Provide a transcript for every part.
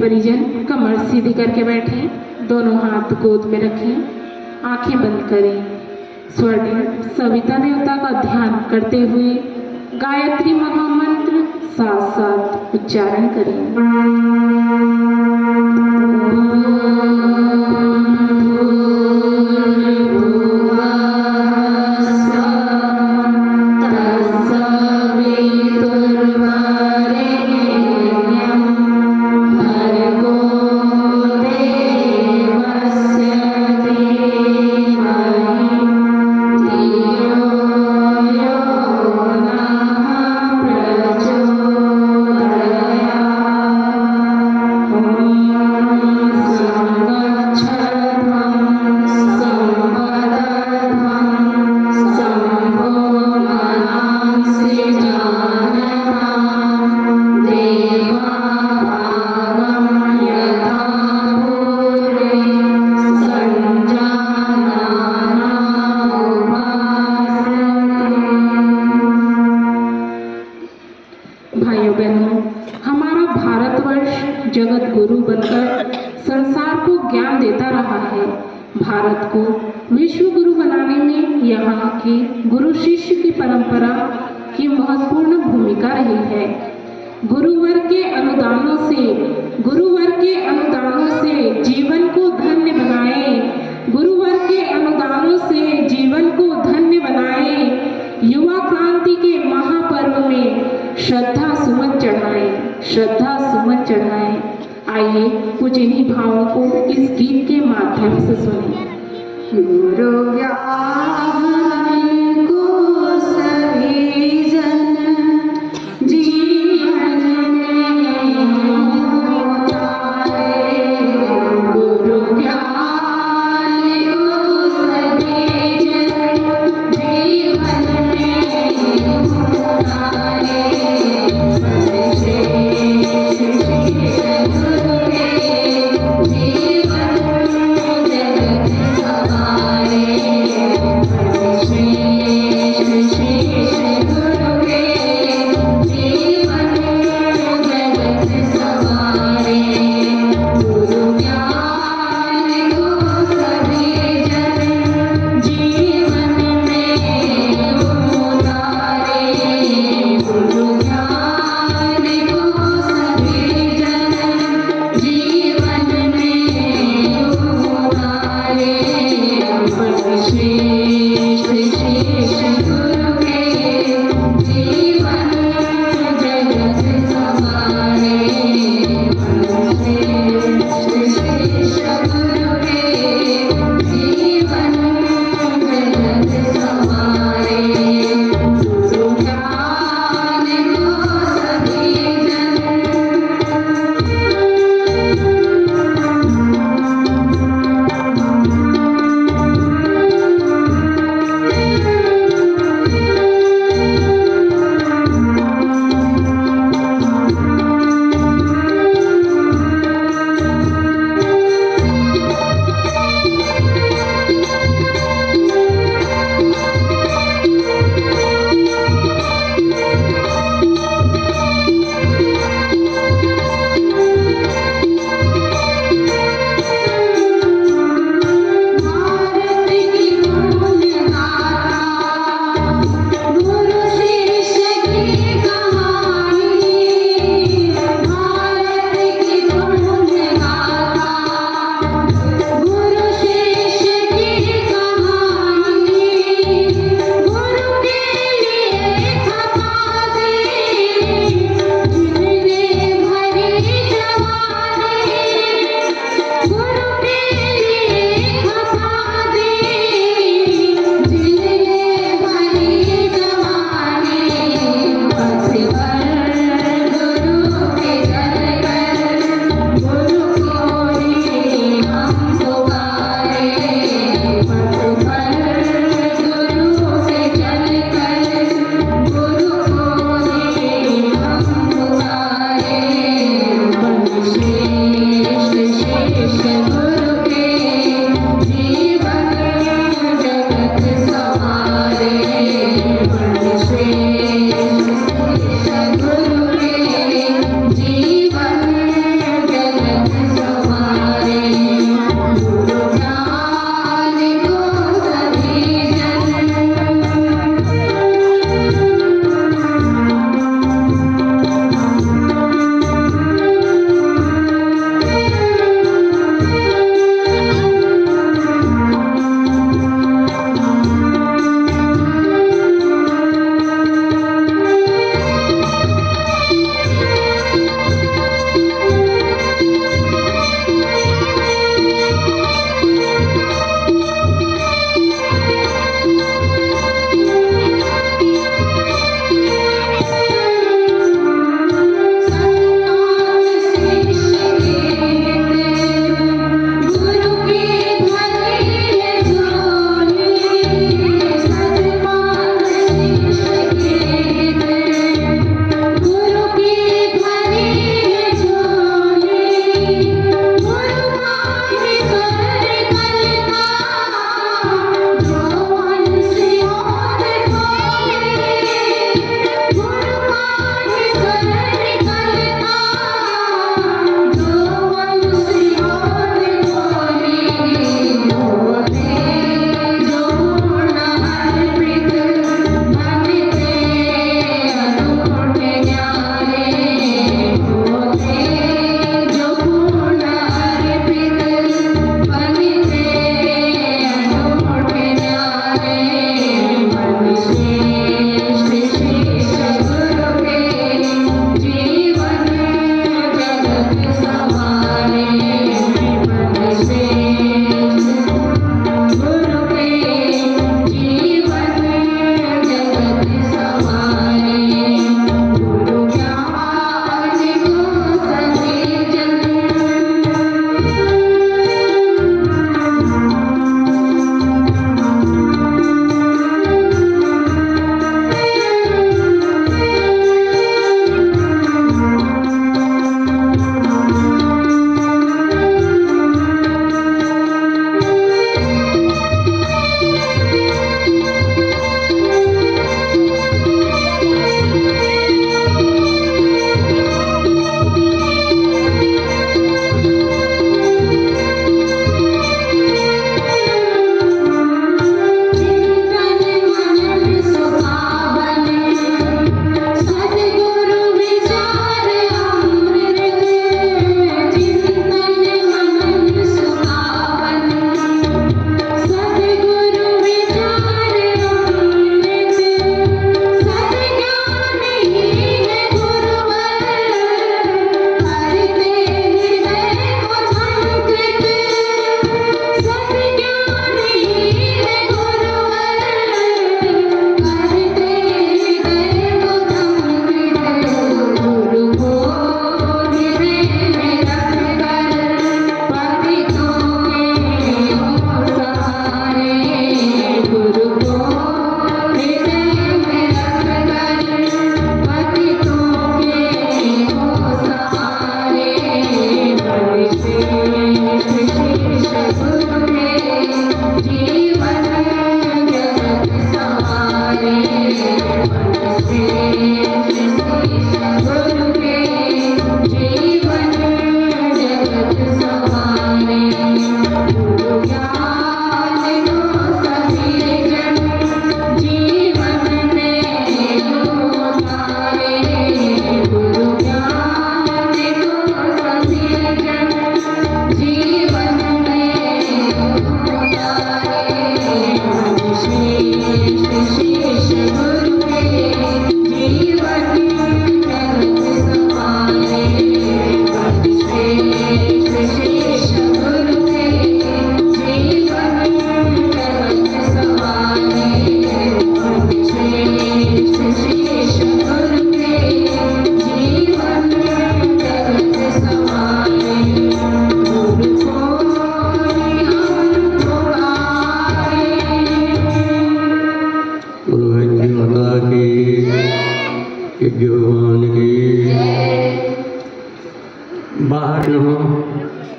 परिजन कमर सीधी करके बैठें, दोनों हाथ गोद में रखें, आंखें बंद करें। स्वर्णिम सविता देवता का ध्यान करते हुए गायत्री महामंत्र साथ साथ उच्चारण करें। भाइयों बहनों, हमारा भारतवर्ष जगत गुरु बनकर संसार को ज्ञान देता रहा है। भारत को विश्व गुरु बनाने में यहाँ की गुरु शिष्य की परंपरा की महत्वपूर्ण भूमिका रही है। गुरुवर के अनुदानों से जीवन को धन्य बनाए, गुरुवर के अनुदानों से जीवन को धन्य बनाए। युवा क्रांति के महापर्व में श्रद्धा सुमन चढ़ाएं। आइए कुछ इन्हीं भावों को इस गीत के माध्यम से सुनें। गुरु ज्ञान को सभी जन जीवन में उतारे। गुरु ज्ञान को सभी जन जीवन में उतारे। जीवन जगत सवारे।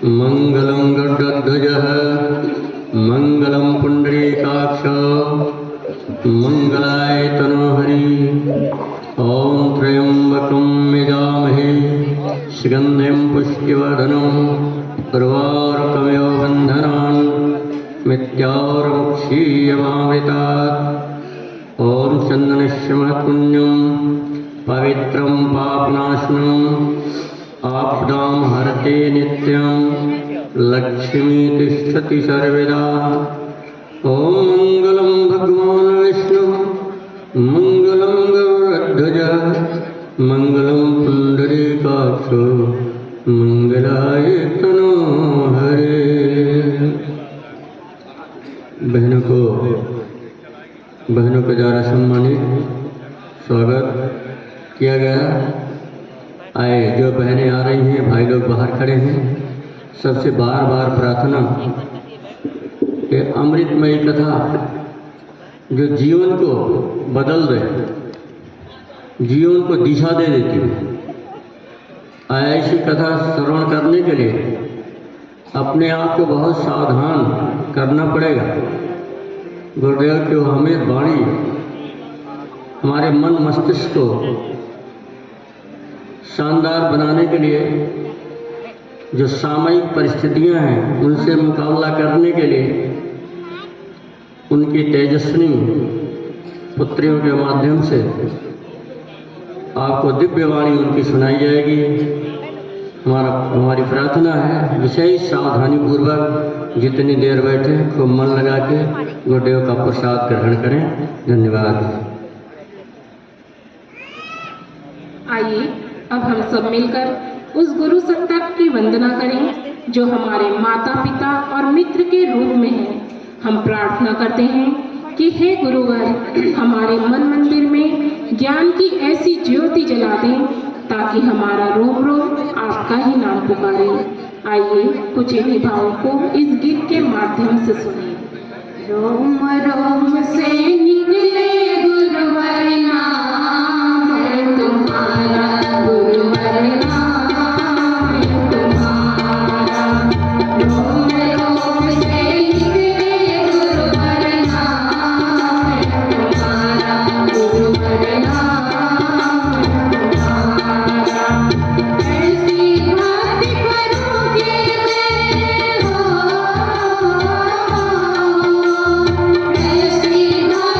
मंगलं गरुडध्वजः मंगलं पुण्डरीकाक्ष मंगलाय तनोहरि। ॐ त्र्यम्बकं यजामहे सुगन्धिं पुष्टिवर्धनं उर्वारुकमिव बन्धनान् मृत्योर्मुक्षीयमामृतात्। ॐ चन्दनस्य महत्पुण्यं पवित्रं पापनाशनं आपदां हरते नित्यं लक्ष्मी तिष्ठति सर्वदा। ॐ मङ्गलं भगवान् विष्णु मङ्गलं गरुडध्वजः मङ्गलं पुण्डरीकाक्ष मंगलाय तनोहरे। बहनों को ज़्यादा सम्मानित स्वागत किया गया। आए जो बहनें आ रही हैं, भाई लोग बाहर खड़े हैं, सबसे बार बार प्रार्थना कि अमृतमयी कथा जो जीवन को बदल दे, जीवन को दिशा दे देती है, ऐसी कथा श्रवण करने के लिए अपने आप को बहुत सावधान करना पड़ेगा। गुरुदेव की हमें वाणी हमारे मन मस्तिष्क को शानदार बनाने के लिए जो सामयिक परिस्थितियां हैं उनसे मुकाबला करने के लिए उनकी तेजस्विनी पुत्रियों के माध्यम से आपको दिव्य वाणी उनकी सुनाई जाएगी। हमारी प्रार्थना है विशेष सावधानी पूर्वक जितनी देर बैठे खूब मन लगा के गुरुदेव का प्रसाद ग्रहण करें। धन्यवाद। आइए अब हम सब मिलकर उस गुरु सत्ता की वंदना करें जो हमारे माता पिता और मित्र के रूप में है। हम प्रार्थना करते हैं कि हे गुरुवर हमारे मन मंदिर में ज्ञान की ऐसी ज्योति जला दें ताकि हमारा रोम रोम आपका ही नाम पुकारे। आइए कुछ इन्हीं भावों को इस गीत के माध्यम से सुनिए। रोम रोम से निकले गुरुवर नाम तुम्हारा, गुरुवर नाम तुम्हारा। रोम रोम से निकले गुरुवर नाम तुम्हारा, गुरुवर नाम तुम्हारा। ऐसी बात करोगे मैं हो, ऐसी बात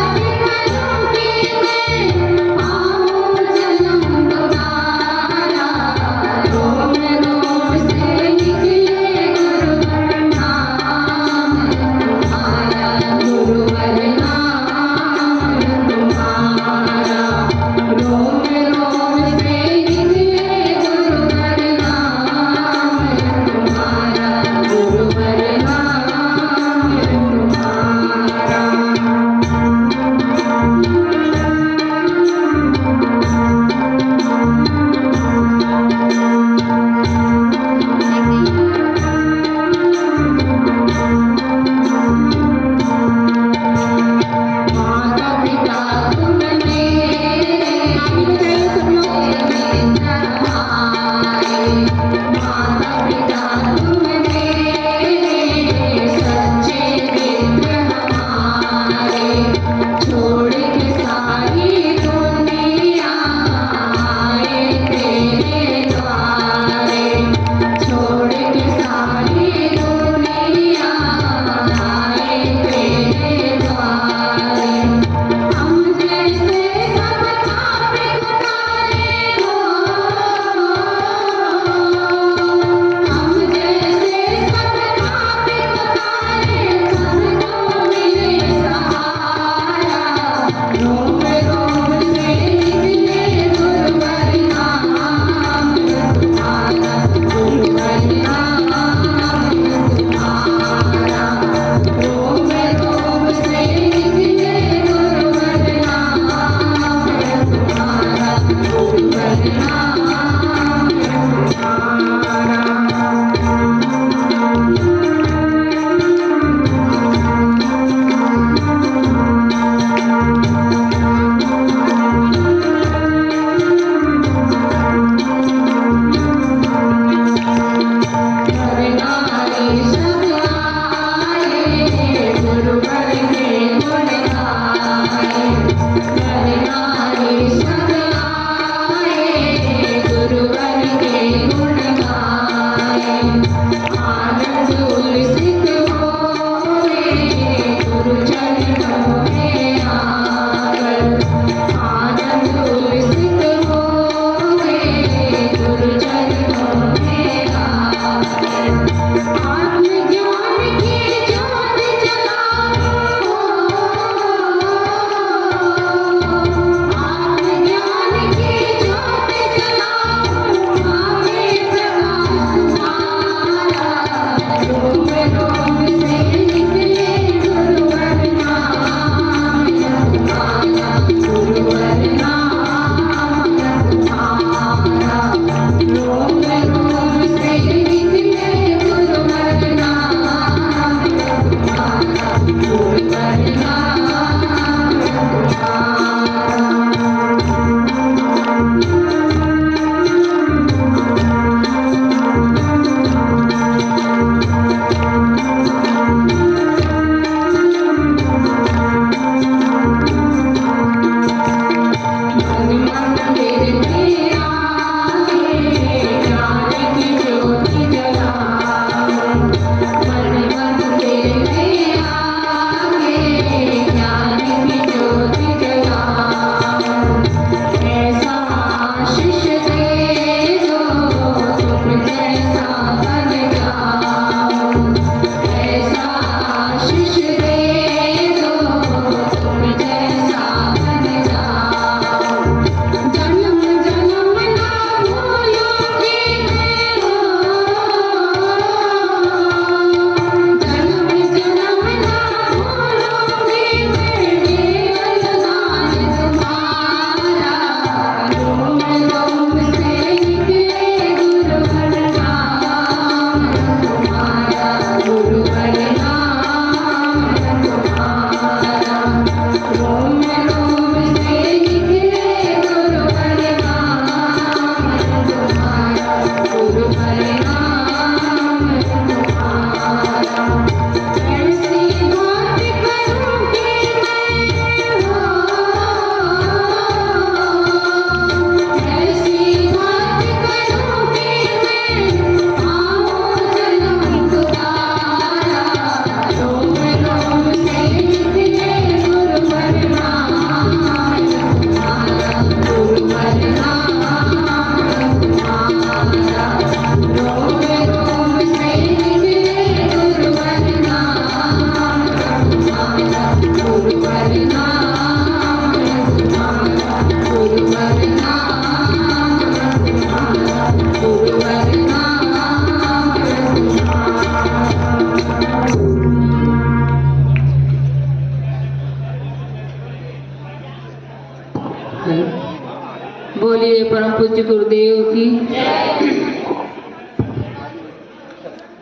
बोलिए परम पूज्य गुरुदेव की।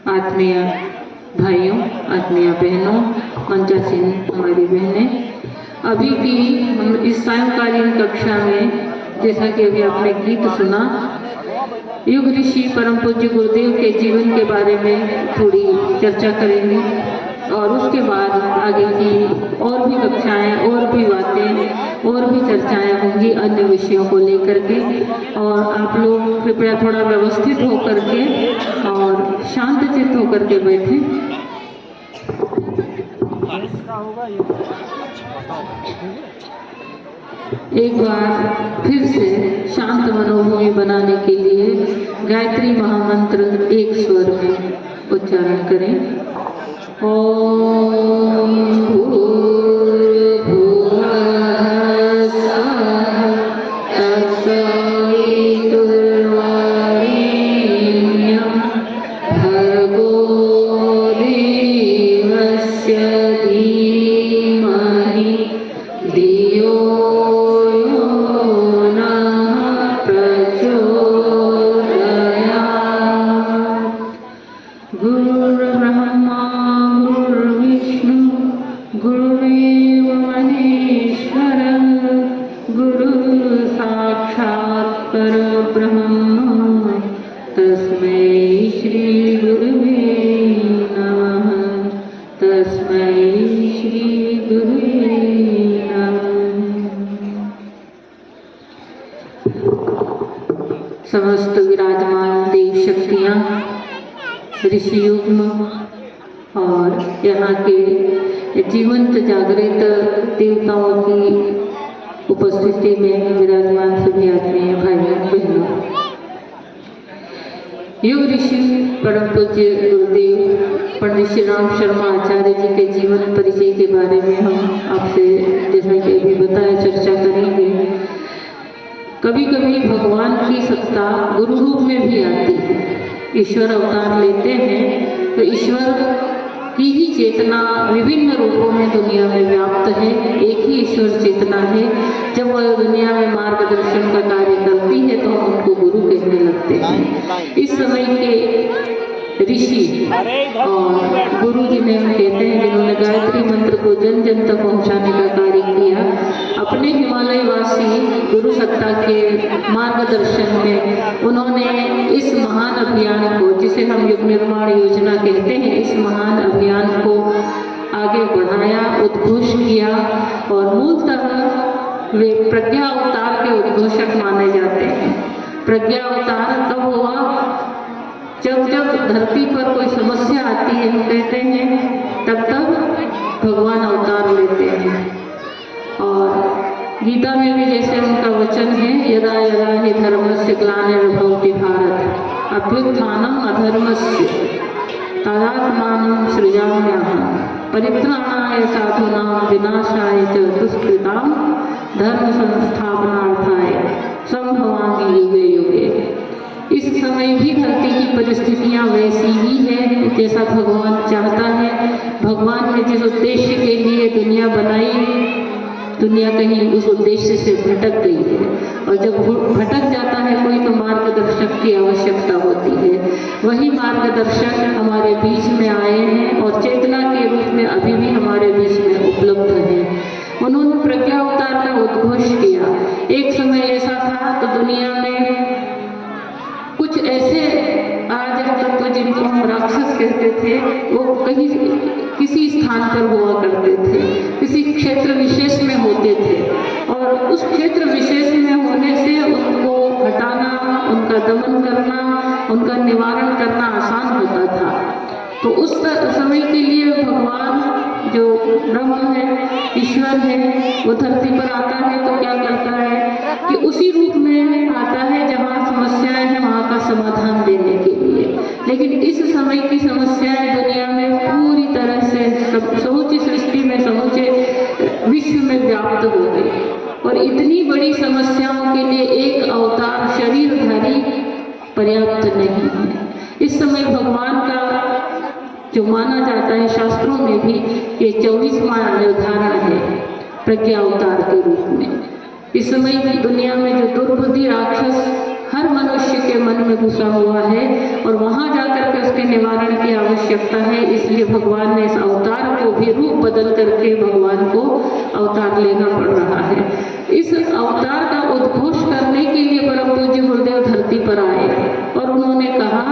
आत्मीय भाइयों, आत्मीय बहनों, मंचासीन हमारी बहनें, अभी की हम इस सायंकालीन कक्षा में जैसा कि अभी आपने गीत सुना, युग ऋषि परम पूज्य गुरुदेव के जीवन के बारे में थोड़ी चर्चा करेंगे और उसके बाद आगे की और भी कक्षाएं, और भी बातें, और भी चर्चाएं होंगी अन्य विषयों को लेकर के। और आप लोग कृपया थोड़ा व्यवस्थित होकर के और शांत चित्त होकर के बैठें। एक बार फिर से शांत मनोभूमि बनाने के लिए गायत्री महामंत्र एक स्वर में उच्चारण करें। ओम समस्त विराजमान देव शक्तियाँ, ऋषि युग्म और यहाँ के जीवंत जागृत देवताओं की उपस्थिति में विराजमान सभी आत्मीय भाइयों बहनों, युग ऋषि परम पूज्य गुरुदेव पंडित श्री राम शर्मा आचार्य जी के जीवन परिचय के बारे में हम आपसे जैसा कि अभी बताया चर्चा करेंगे। कभी कभी भगवान की सत्ता गुरु रूप में भी आती है। ईश्वर अवतार लेते हैं तो ईश्वर की ही चेतना विभिन्न रूपों में दुनिया में व्याप्त है। एक ही ईश्वर चेतना है। जब वह दुनिया में मार्गदर्शन का कार्य करती है तो हम उनको गुरु कहने लगते हैं। इस समय के ऋषि और गुरु जिन्हें हम कहते हैं, जिन्होंने गायत्री मंत्र को जन जन तक पहुंचाने का कार्य किया, अपने हिमालय वासी गुरु सत्ता के मार्गदर्शन में उन्होंने इस महान अभियान को, जिसे हम युग निर्माण योजना कहते हैं, इस महान अभियान को आगे बढ़ाया, उद्घोष किया और मूलतः वे प्रज्ञा अवतार के उद्घोषक माने जाते हैं। प्रज्ञा अवतार कब हुआ? जब जब धरती पर कोई समस्या आती है, हम कहते हैं, तब तब भगवान अवतार लेते हैं। और गीता में भी जैसे उनका वचन है, यदा यदा हि धर्मस्य ग्लानिर्भवति भारत अभ्युत्थानम अधर्मस्य तदात्मानं सृजाम्यहम् परित्राणाय साधूनां विनाशाय च दुष्कृतां धर्म संस्थापनार्थाय संभवामि युगे युगे। इस समय भी धरती की परिस्थितियां वैसी ही है जैसा भगवान चाहता है। भगवान ने जिस उद्देश्य के लिए दुनिया बनाई, दुनिया कहीं उस उद्देश्य से भटक गई है। और जब भटक जाता है कोई तो मार्गदर्शक की आवश्यकता होती है। वही मार्गदर्शक हमारे बीच में आए हैं और चेतना के रूप में अभी भी हमारे बीच में उपलब्ध है। उन्होंने प्रज्ञा अवतार का उद्घोष किया। एक समय ऐसा था तो दुनिया में कुछ ऐसे अराजक तत्व, जिनको हम राक्षस कहते थे, वो कहीं किसी स्थान पर हुआ करते थे, किसी क्षेत्र विशेष में होते थे और उस क्षेत्र विशेष में होने से उनको हटाना, उनका दमन करना, उनका निवारण करना आसान होता था। तो उस समय के लिए भगवान जो ब्रह्म है, ईश्वर है, वो धरती पर आता है तो क्या करता है कि उसी रूप में आता है जहाँ समस्याएं हैं वहाँ का समाधान देने के लिए। लेकिन इस समय की समस्याएं दुनिया में पूरी तरह से समूची सृष्टि में, समूचे विश्व में व्याप्त हो गई और इतनी बड़ी समस्याओं के लिए एक अवतार शरीरधारी पर्याप्त नहीं है। इस समय भगवान का जो माना जाता है शास्त्रों में भी, ये 24वां निर्धारण है प्रज्ञा अवतार के रूप में। इस समय दुनिया में जो दुर्बुद्धि राक्षस हर मनुष्य के मन में घुसा हुआ है और वहां जाकर के उसके निवारण की आवश्यकता है। इसलिए भगवान ने इस अवतार को भी रूप बदल करके भगवान को अवतार लेना पड़ रहा है। इस अवतार का उद्घोष करने के लिए परम पूज्य गुरुदेव धरती पर आए और उन्होंने कहा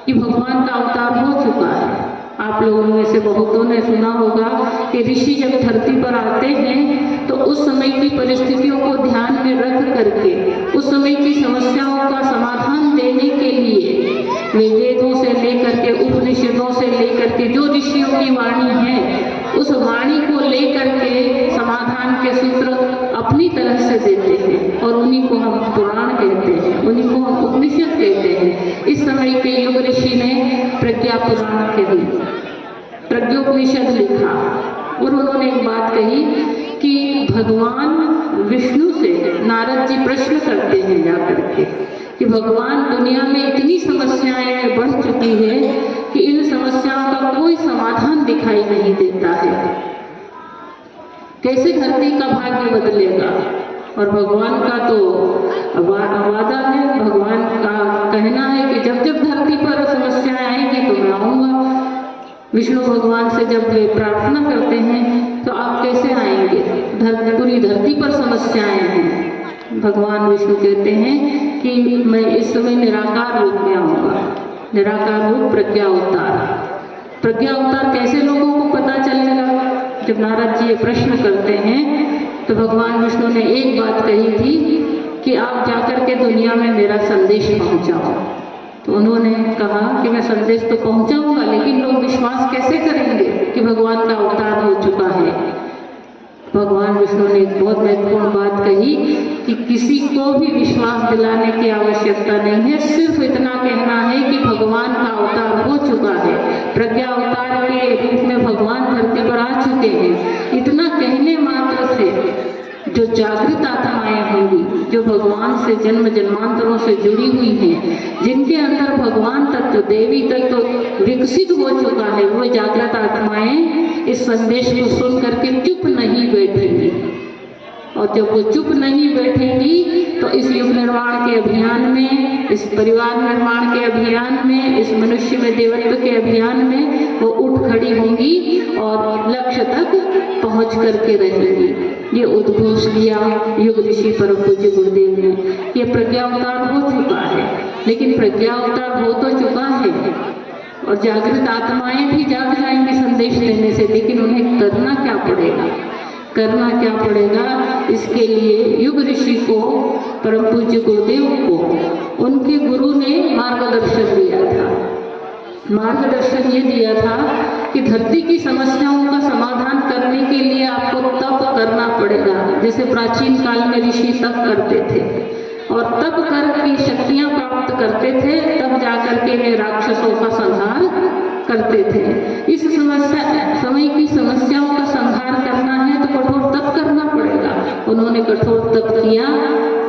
कि भगवान का अवतार हो चुका है। आप लोगों में से बहुतों ने सुना होगा कि ऋषि जब धरती पर आते हैं तो उस समय की परिस्थितियों को ध्यान में रख करके उस समय की समस्याओं का समाधान देने के लिए वे वेदों से लेकर के उपनिषदों से लेकर के जो ऋषियों की वाणी है उस वाणी को लेकर के समाधान के सूत्र अपनी तरह से देते हैं और उन्हीं को हम पुराण कहते हैं, उन्हीं को हम उपनिषद कहते हैं। इस समय के युग ऋषि ने प्रज्ञा पुराण के लिए प्रज्ञोपनिषद लिखा और उन्होंने एक बात कही कि भगवान विष्णु से नारद जी प्रश्न करते हैं जाकर के कि भगवान दुनिया में इतनी समस्याएं बढ़ चुकी है कि इन समस्याओं का कोई समाधान दिखाई नहीं देता है, कैसे धरती का भाग्य बदलेगा। और भगवान का तो वादा है, भगवान का कहना है कि जब जब धरती पर समस्याएं आएंगी तो मैं आऊँगा। विष्णु भगवान से जब वे प्रार्थना करते हैं तो आप कैसे आएंगे, पूरी धरती पर समस्याएं हैं। भगवान विष्णु कहते हैं कि मैं इस समय निराकार रूप में आऊँगा। निराकार रूप प्रज्ञा अवतार। प्रज्ञा अवतार कैसे लोगों को पता चलेगा? जब नारद जी ये प्रश्न करते हैं तो भगवान विष्णु ने एक बात कही थी कि आप जाकर के दुनिया में मेरा संदेश पहुंचाओ। तो उन्होंने कहा कि मैं संदेश तो पहुंचाऊंगा, लेकिन लोग विश्वास कैसे करेंगे कि भगवान का अवतार हो चुका है। भगवान विष्णु ने एक बहुत महत्वपूर्ण बात कही कि किसी को भी विश्वास दिलाने की आवश्यकता नहीं है, सिर्फ इतना कहना है कि भगवान का अवतार हो चुका है। प्रज्ञा अवतार के रूप में भगवान धरती पर आ चुके हैं। इतना कहने मात्र से जो जागृत आत्माएं होंगी, जो भगवान से जन्म जन्मांतरों से जुड़ी हुई हैं, जिनके अंदर भगवान तत्व देवी तत्व विकसित हो चुका है, वो जागृत आत्माएं इस संदेश को सुन करके चुप नहीं बैठेंगी। और जब वो चुप नहीं बैठेंगी तो इस युग निर्माण के अभियान में, इस परिवार निर्माण के अभियान में, इस मनुष्य में देवत्व के अभियान में वो उठ खड़ी होंगी और लक्ष्य तक पहुंच करके रहेंगी। ये उद्घोष दिया युग ऋषि परम पूज्य गुरुदेव ने। ये प्रज्ञा अवतार हो चुका है, लेकिन प्रज्ञा अवतार हो तो चुका है और जागृत आत्माएं भी जाग जाएंगी संदेश लेने से, लेकिन उन्हें करना क्या पड़ेगा? करना क्या पड़ेगा? इसके लिए युग ऋषि को, परम पूज्य गुरुदेव को उनके गुरु ने मार्गदर्शन दिया था। मार्गदर्शन ये दिया था कि धरती की समस्याओं का समाधान करने के लिए आपको तप करना पड़ेगा। जैसे प्राचीन काल में ऋषि तप करते थे और तप करके शक्तियां प्राप्त करते थे, तब जाकर के वे राक्षसों का संहार करते थे। इस समय की समस्याओं का संहार करना है तो कठोर तप करना पड़ेगा। उन्होंने कठोर तप किया,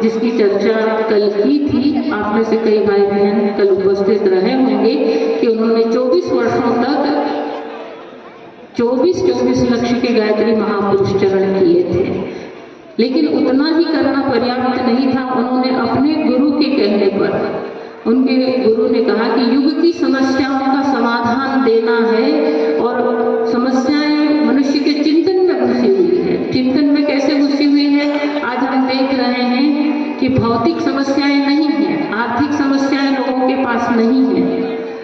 जिसकी चर्चा कल की थी। आप में से कई भाई बहन कल उपस्थित रहे होंगे कि उन्होंने 24 वर्षों तक 24 लक्ष के गायत्री महापुरुष चरण किए थे, लेकिन उतना ही करना पर्याप्त नहीं था। उन्होंने अपने गुरु के कहने पर, उनके गुरु ने कहा कि युग की समस्याओं का समाधान देना है और समस्याएं मनुष्य के चिंतन में घुसी हुई है। चिंतन में कैसे घुसी हुई है? आज हम देख रहे हैं कि भौतिक समस्याएं नहीं हैं, आर्थिक समस्याएं लोगों के पास नहीं है।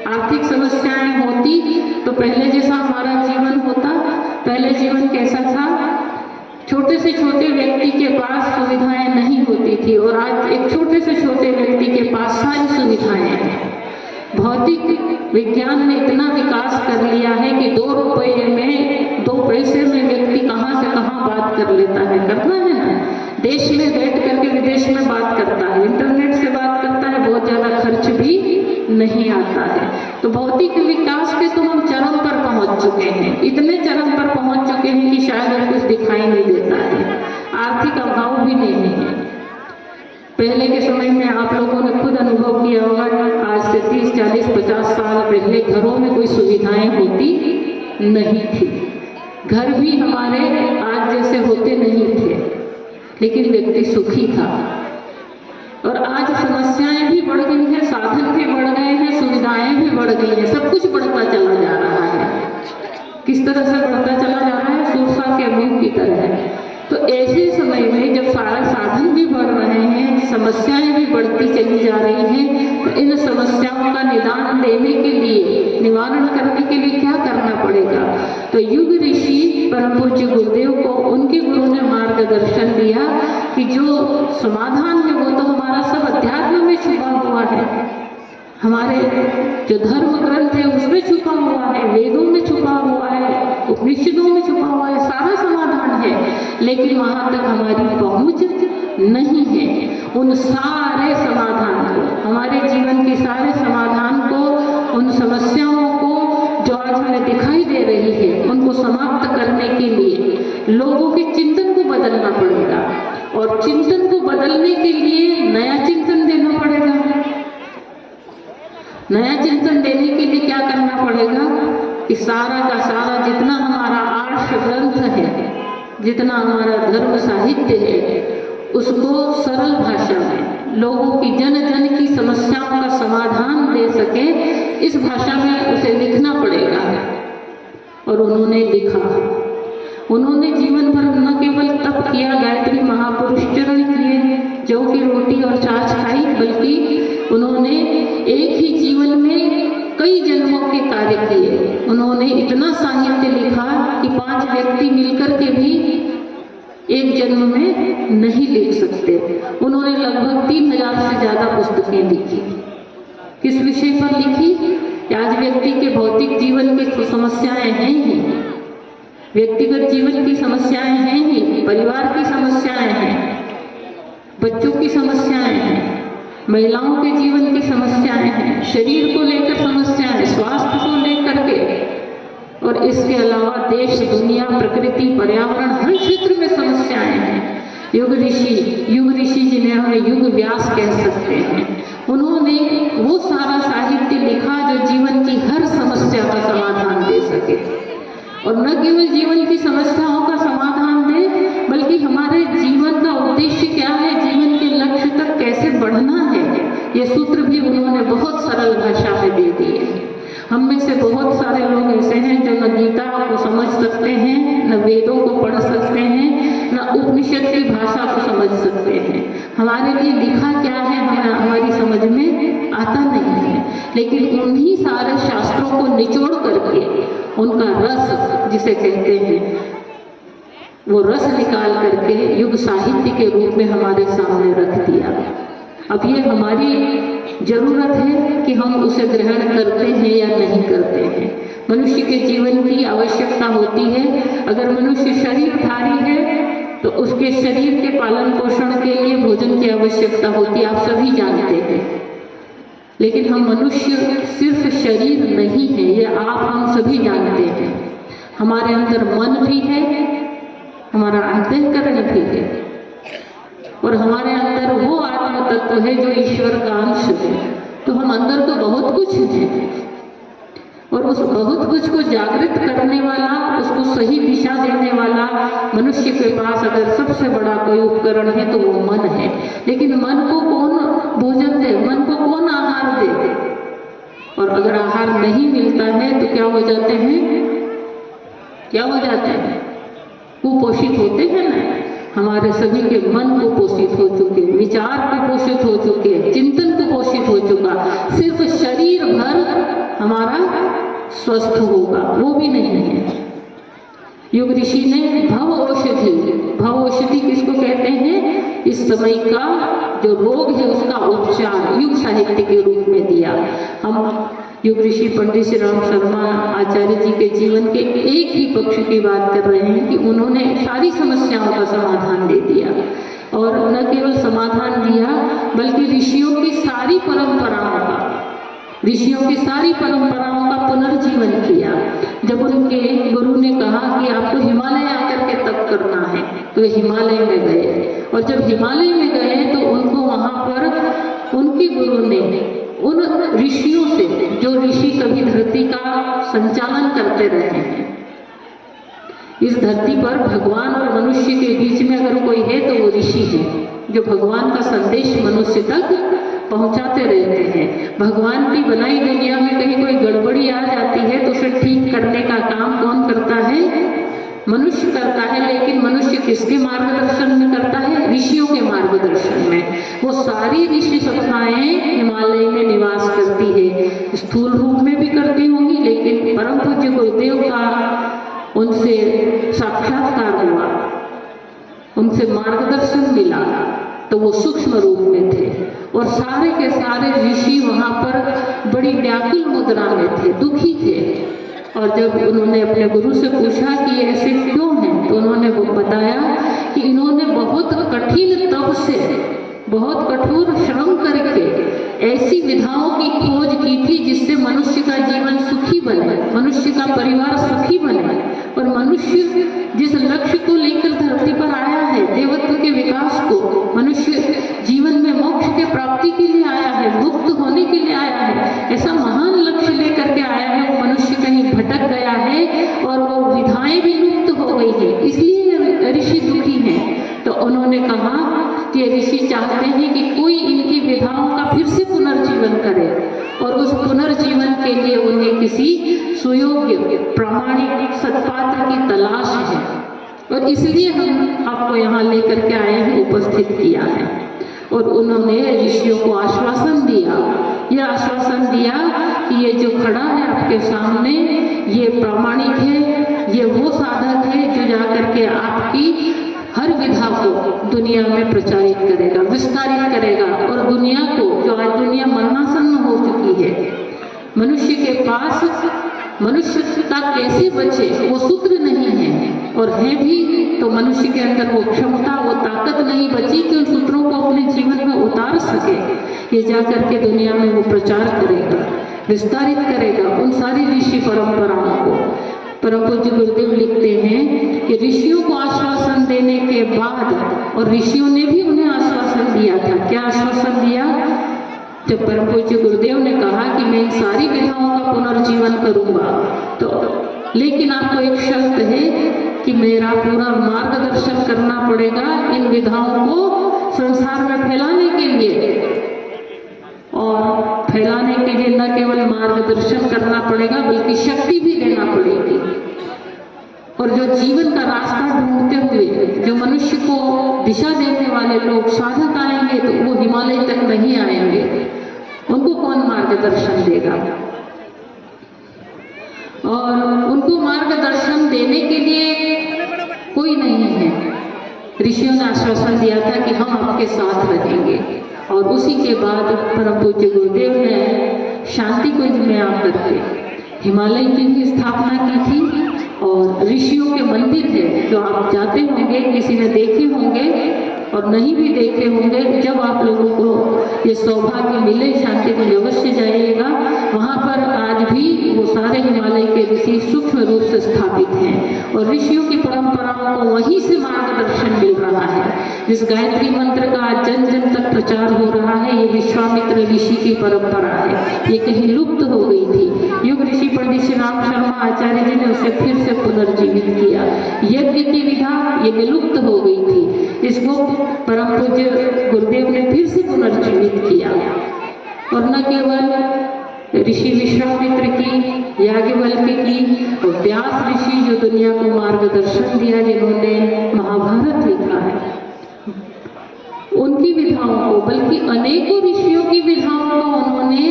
आर्थिक समस्याएं होती तो पहले जैसा हमारा जीवन होता। पहले जीवन कैसा था? छोटे से छोटे व्यक्ति के पास सुविधाएं नहीं होती थी और आज एक छोटे से छोटे व्यक्ति के पास सारी सुविधाएं हैं। भौतिक विज्ञान ने इतना विकास कर लिया है कि 2 रुपये में, 2 पैसे में व्यक्ति कहाँ से कहाँ बात कर लेता है। करना है ना, देश में बैठ करके विदेश में बात करता है, इंटरनेट से बात करता है, बहुत ज़्यादा खर्च भी नहीं आता है। तो भौतिक विकास के तो हम चरम पर पहुंच चुके हैं, इतने चरम पर पहुंच चुके हैं कि शायद अब कुछ दिखाई नहीं देता है। आर्थिक अभाव भी नहीं है। पहले के समय में आप लोगों ने खुद अनुभव किया होगा, आज से 30, 40, 50 साल पहले घरों में कोई सुविधाएं होती नहीं थी। घर भी हमारे आज जैसे होते नहीं थे, लेकिन व्यक्ति सुखी था। और आज समस्याएं भी बढ़ गई हैं, साधन भी बढ़ गए हैं, सुविधाएं भी बढ़ गई हैं, सब कुछ बढ़ता चला जा रहा है। किस तरह से बढ़ता चला जा रहा है? सूरसा के मुंह की तरह। तो ऐसे समय में जब सारा साधन भी बढ़ रहे हैं, समस्याएं भी बढ़ती चली जा रही हैं, तो इन समस्याओं का निदान देने के लिए, निवारण करने के लिए क्या करना पड़ेगा? तो युग ऋषि परम पूज्य गुरुदेव को उनके गुरु ने मार्गदर्शन दिया कि जो समाधान है वो तो हमारा सब अध्यात्म में छुपा हुआ है, हमारे जो धर्म ग्रंथ है उसमें छुपा हुआ है, वेदों में छुपा हुआ है, उपनिषदों में छुपा हुआ है, सारा समाधान है। लेकिन वहां तक हमारी पहुंच नहीं है। उन सारे समाधान को, हमारे जीवन के सारे समाधान को, उन समस्याओं को जो आज हमें दिखाई दे रही है, उनको समाप्त करने के लिए लोगों के चिंतन को बदलना पड़ेगा। और चिंतन को बदलने के लिए नया चिंतन देना पड़ेगा। नया चिंतन देने के लिए क्या करना पड़ेगा कि सारा का सारा जितना हमारा आर्ष ग्रंथ है, जितना हमारा धर्म साहित्य है, उसको सरल भाषा में लोगों की जन जन की समस्याओं का समाधान दे सके, इस भाषा में उसे लिखना पड़ेगा। और उन्होंने लिखा। उन्होंने जीवन भर न केवल तप किया, गायत्री महापुरुष चरण किए, जौ की रोटी और छाछ खाई, बल्कि उन्होंने एक ही जीवन में कई जन्मों के कार्य किए। उन्होंने इतना साहित्य लिखा कि 5 व्यक्ति मिलकर के भी एक जन्म में नहीं लिख सकते। उन्होंने लगभग 3000 से ज्यादा पुस्तकें लिखी। किस विषय पर लिखी? आज व्यक्ति के भौतिक जीवन की समस्याएं हैं ही, व्यक्तिगत जीवन की समस्याएं हैं ही, परिवार की समस्याएं हैं, बच्चों की समस्याएं हैं, महिलाओं के जीवन की समस्याएं हैं, शरीर को लेकर समस्याएं, स्वास्थ्य को लेकर के, और इसके अलावा देश, दुनिया, प्रकृति, पर्यावरण, हर क्षेत्र में समस्याएं हैं। युग ऋषि जिन्हें हम युग व्यास कह सकते हैं, उन्होंने वो सारा साहित्य लिखा जो जीवन की हर समस्या का समाधान दे सके। और न केवल जीवन की समस्याओं का समाधान दे, बल्कि हमारे जीवन का उद्देश्य क्या है, जीवन के लक्ष्य तक कैसे बढ़ना है, ये सूत्र भी उन्होंने बहुत सरल भाषा में दे दिए। हम में से बहुत सारे लोग ऐसे हैं जो न गीता को समझ सकते हैं, न वेदों को पढ़ सकते हैं, न उपनिषद की भाषा को समझ सकते हैं। हमारे लिए लिखा क्या है हमारी समझ में आता नहीं है। लेकिन उन्हीं सारे शास्त्रों को निचोड़ करके उनका रस जिसे कहते हैं, वो रस निकाल करके युग साहित्य के रूप में हमारे सामने रख दिया। अब ये हमारी जरूरत है कि हम उसे ग्रहण करते हैं या नहीं करते हैं। मनुष्य के जीवन की आवश्यकता होती है। अगर मनुष्य शरीरधारी है तो उसके शरीर के पालन पोषण के लिए भोजन की आवश्यकता होती है, आप सभी जानते हैं। लेकिन हम मनुष्य सिर्फ शरीर नहीं है, ये आप हम सभी जानते हैं। हमारे अंदर मन भी है, हमारा अंतःकरण भी है, और हमारे अंदर वो आत्म तत्व है जो ईश्वर का अंश है। तो हम अंदर तो बहुत कुछ हैं, और उस बहुत कुछ को जागृत करने वाला, उसको सही दिशा देने वाला मनुष्य के पास अगर सबसे बड़ा कोई उपकरण है तो वो मन है। लेकिन मन को कौन भोजन दे, मन को कौन आहार दे? और अगर आहार नहीं मिलता है तो क्या हो जाते हैं? क्या हो जाते हैं? कुपोषित होते हैं ना। हमारे सभी के मन को पोषित हो चुके, विचार को पोषित हो चुके, चिंतन को पोषित हो चुका। सिर्फ शरीर भर हमारा स्वस्थ होगा वो भी नहीं है। युग ऋषि ने भव औषधि किसको कहते हैं? इस समय का जो रोग है उसका उपचार युग साहित्य के रूप में दिया। हम युग ऋषि पंडित श्री राम शर्मा आचार्य जी के जीवन के एक ही पक्ष की बात कर रहे हैं कि उन्होंने सारी समस्याओं का समाधान दे दिया। और न केवल समाधान दिया बल्कि ऋषियों की सारी परंपराओं का पुनर्जीवन किया। जब उनके गुरु ने कहा कि आपको हिमालय आकर के तप करना है तो वे हिमालय में गए, और जब हिमालय में गए तो उनको वहां पर उनके गुरु ने उन ऋषियों से, जो ऋषि कभी धरती का संचालन करते रहे हैं, इस धरती पर भगवान और मनुष्य के बीच में अगर कोई है तो वो ऋषि हैं जो भगवान का संदेश मनुष्य तक पहुंचाते रहते हैं। भगवान की बनाई दुनिया में कहीं कोई गड़बड़ी आ जाती है तो उसे ठीक करने का काम कौन करता है? मनुष्य करता है। लेकिन मनुष्य किसके मार्गदर्शन में करता है? ऋषियों के मार्गदर्शन में। वो सारी ऋषि सत्ताएं हिमालय में निवास करती है, स्थूल रूप में भी करती होंगी, लेकिन परम पूज्य गुरुदेव का उनसे साक्षात्कार हुआ, उनसे मार्गदर्शन मिला तो वो सूक्ष्म रूप में थे और सारे के सारे ऋषि वहां पर बड़ी व्याकुल मुद्रा में थे, दुखी थे। और जब उन्होंने अपने गुरु से पूछा कि ये ऐसे क्यों हैं, तो उन्होंने वो बताया कि इन्होंने बहुत कठिन तप से, बहुत कठोर श्रम करके ऐसी विधाओं की खोज की थी जिससे मनुष्य का जीवन सुखी बने, मनुष्य का परिवार सुखी बने। और मनुष्य जिस लक्ष्य को लेकर धरती पर आया है, देवत्व के विकास को, मनुष्य जीवन में मोक्ष के प्राप्ति के लिए आया है, मुक्त होने के लिए आया है, ऐसा महान लक्ष्य लेकर के आया है, वो मनुष्य कहीं भटक गया है और वो विधाएं भी लुप्त हो गई है, इसलिए ऋषि दुखी हैं। तो उन्होंने कहा कि ऋषि चाहते हैं कि कोई इनकी विधाओं का फिर से पुनर्जीवन करे और उस पुनर्जीवन के लिए उन्हें किसी सुयोग्य प्रामाणिक सत्पात्र की तलाश है और इसलिए हम आपको यहाँ लेकर के आए हैं, उपस्थित किया है। और उन्होंने ऋषियों को आश्वासन दिया, यह आश्वासन दिया कि ये जो खड़ा है आपके सामने ये प्रामाणिक है, ये वो साधक है जो जाकर के आपकी हर विधा को दुनिया में प्रचारित करेगा, विस्तारित करेगा। और दुनिया को, जो आज दुनिया मरणासन्न हो चुकी है, मनुष्य के पास मनुष्यता कैसे बचे वो सूत्र नहीं है, और है भी तो मनुष्य के अंदर वो क्षमता, वो ताकत नहीं बची कि उन सूत्रों को अपने जीवन में उतार सके। ये जाकर के दुनिया में वो प्रचार करेगा, विस्तारित करेगा उन सारी ऋषि परंपराओं को। परम पूज्य गुरुदेव लिखते हैं कि ऋषियों को आश्वासन देने के बाद, और ऋषियों ने भी उन्हें आश्वासन दिया था, क्या आश्वासन दिया? जब परम पूज्य गुरुदेव ने कहा कि मैं इन सारी विधाओं का पुनर्जीवन करूंगा, तो लेकिन आपको एक शर्त है कि मेरा पूरा मार्गदर्शन करना पड़ेगा इन विधाओं को संसार में फैलाने के लिए। और फैलाने के लिए न केवल मार्गदर्शन करना पड़ेगा बल्कि शक्ति भी देना पड़ेगी। और जो जीवन का रास्ता ढूंढते हुए जो मनुष्य को दिशा देने वाले लोग साधक आएंगे तो वो हिमालय तक नहीं आएंगे, उनको कौन मार्गदर्शन देगा? और उनको मार्गदर्शन देने के लिए कोई नहीं है। ऋषियों ने आश्वासन दिया था कि हम आपके साथ रहेंगे। और उसी के बाद परम पूज्य गुरुदेव ने शांति कुंज में आकर के हिमालय की भी स्थापना की थी। और ऋषियों के मंदिर है जो आप जाते होंगे, किसी ने देखे होंगे और नहीं भी देखे होंगे, जब आप लोगों को ये सौभाग्य मिले शांति कुंज अवश्य जाइएगा। वहाँ पर आज भी वो सारे हिमालय के ऋषि सूक्ष्म रूप से स्थापित हैं और ऋषियों की परंपराओं को वहीं से मार्गदर्शन मिल रहा है। जिस गायत्री मंत्र का जन जन तक प्रचार हो रहा है, ये विश्वामित्र ऋषि की परंपरा है, ये कहीं लुप्त हो गई थी। युग ऋषि पंडित श्री राम शर्मा आचार्य जी ने उसे फिर से पुनर्जीवित किया। यज्ञ की विधा ये विलुप्त हो गई थी, इसको परम पूज्य गुरुदेव ने फिर से पुनर्जीवित किया। और न केवल ऋषि विश्वामित्र की, याज्ञवल्क्य की और व्यास ऋषि जो दुनिया को मार्गदर्शन दिया, जिन्होंने महाभारत लिखा है, उनकी विधाओं को, बल्कि अनेकों ऋषियों की विधाओं को उन्होंने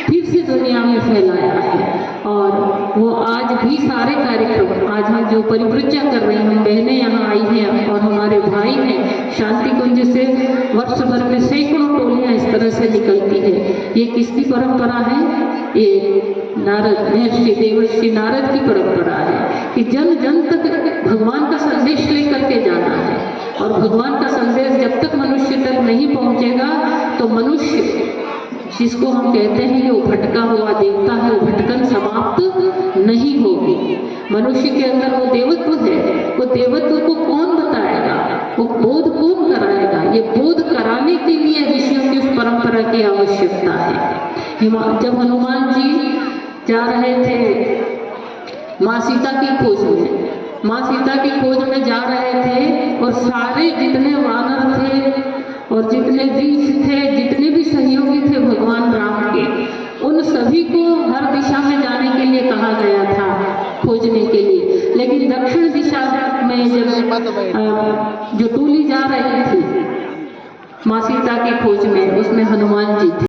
फिर से दुनिया में फैलाया है। और वो आज भी सारे कार्यक्रम, आज हम जो परिवृज्जा कर रहे हैं, हम बहनें यहाँ आई हैं और हमारे भाई हैं, शांति कुंज से वर्ष भर में सैकड़ों टोलियाँ इस तरह से निकलती है। ये किसकी परंपरा है? ये नारद, महर्षि देवर्षि नारद की परंपरा है कि जन जन तक भगवान का संदेश लेकर के जाना है। और भगवान का संदेश जब तक मनुष्य तक नहीं पहुंचेगा तो मनुष्य, जिसको हम कहते हैं कि वो भटका हुआ देवता है, वो भटकन समाप्त नहीं होगी। मनुष्य के अंदर वो देवत्व है, वो देवत्व को कौन बताएगा, वो बोध कौन कराएगा? ये बोध कराने के लिए ऋषियों की उस परंपरा की आवश्यकता है। जब हनुमान जी जा रहे थे माँ सीता की खोज में, माँ सीता की खोज में जा रहे थे और सारे जितने वानर जितने वीर थे, जितने भी सहयोगी थे भगवान राम के, उन सभी को हर दिशा में जाने के लिए कहा गया था, खोजने के लिए। लेकिन दक्षिण दिशा में जब जो टोली जा रही थी माँ सीता की खोज में, उसमें हनुमान जी थे।